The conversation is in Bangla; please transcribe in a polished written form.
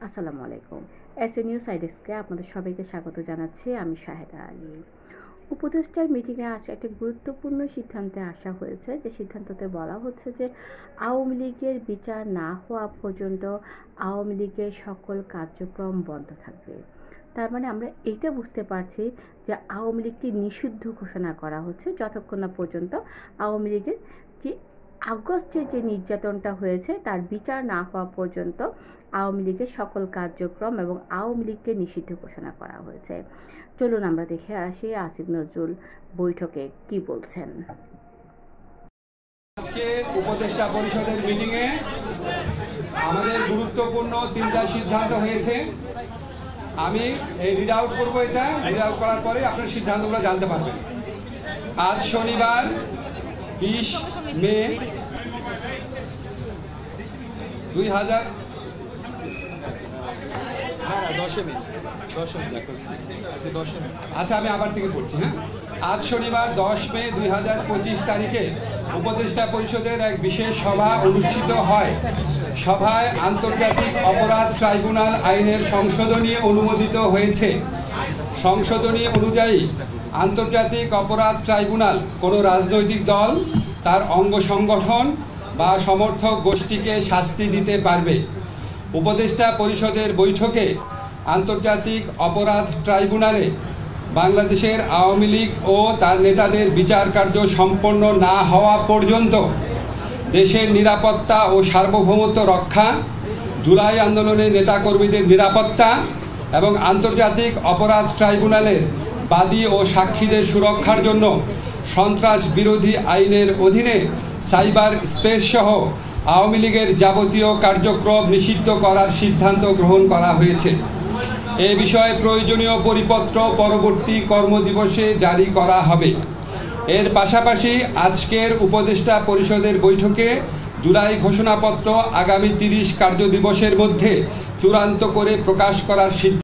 আসসালামু আলাইকুম। এসএ নিউজ সাইডেস্কে আপনাদের সবাইকে স্বাগত জানাচ্ছি। আমি শাহেদা আলী। উপদেষ্টার মিটিংয়ে আজ একটা গুরুত্বপূর্ণ সিদ্ধান্তে আসা হয়েছে, যে সিদ্ধান্ততে বলা হচ্ছে যে আওয়ামী লীগের বিচার না হওয়া পর্যন্ত আওয়ামী লীগের সকল কার্যক্রম বন্ধ থাকবে। তার মানে আমরা এইটা বুঝতে পারছি যে আওয়ামী লীগকে নিষিদ্ধ ঘোষণা করা হচ্ছে যতক্ষণ না পর্যন্ত আওয়ামী লীগের যে আগস্টে যে নির্যাতনটা হয়েছে তার বিচার না হওয়া পর্যন্ত আওয়ামী লীগের সকল কার্যক্রম এবং আওয়ামী লীগকে নিষিদ্ধ ঘোষণা করা হয়েছে। চলুন আমরা দেখে আসি আসিফ নজরুল বৈঠকে কি বলছেন। আজকে উপদেষ্টা পরিষদের মিটিংয়ে আমাদের গুরুত্বপূর্ণ তিনটা সিদ্ধান্ত হয়েছে। আমি এই রিড আউট করবো, এটা রিড আউট করার পরে আপনার সিদ্ধান্তগুলো জানতে পারবেন। আজ শনিবার 20 মে 2000 আচ্ছা, আমি আবার থেকে পড়ছি। হ্যাঁ, আজ শনিবার 10 মে 2025 তারিখে উপদেষ্টা পরিষদের এক বিশেষ সভা অনুষ্ঠিত হয়। সভায় আন্তর্জাতিক অপরাধ ট্রাইব্যুনাল আইনের সংশোধনী অনুমোদিত হয়েছে। সংশোধনী অনুযায়ী আন্তর্জাতিক অপরাধ ট্রাইব্যুনাল কোনো রাজনৈতিক দল, তার অঙ্গ সংগঠন বা সমর্থক গোষ্ঠীকে শাস্তি দিতে পারবে। উপদেষ্টা পরিষদের বৈঠকে আন্তর্জাতিক অপরাধ ট্রাইব্যুনালে বাংলাদেশের আওয়ামী লীগ ও তার নেতাদের বিচার কার্য সম্পন্ন না হওয়া পর্যন্ত দেশের নিরাপত্তা ও সার্বভৌমত্ব রক্ষা, জুলাই আন্দোলনের নেতাকর্মীদের নিরাপত্তা এবং আন্তর্জাতিক অপরাধ ট্রাইব্যুনালের বাদী ও সাক্ষীদের সুরক্ষার জন্য সন্ত্রাস বিরোধী আইনের অধীনে সাইবার স্পেস সহ আওয়ামী লীগের যাবতীয় কার্যক্রম নিষিদ্ধ করার সিদ্ধান্ত গ্রহণ করা হয়েছে। এ বিষয়ে প্রয়োজনীয় পরিপত্র পরবর্তী কর্মদিবসে জারি করা হবে। এর পাশাপাশি আজকের উপদেষ্টা পরিষদের বৈঠকে জুলাই ঘোষণাপত্র আগামী 30 কার্যদিবসের মধ্যে চূড়ান্ত করে প্রকাশ করার সিদ্ধান্ত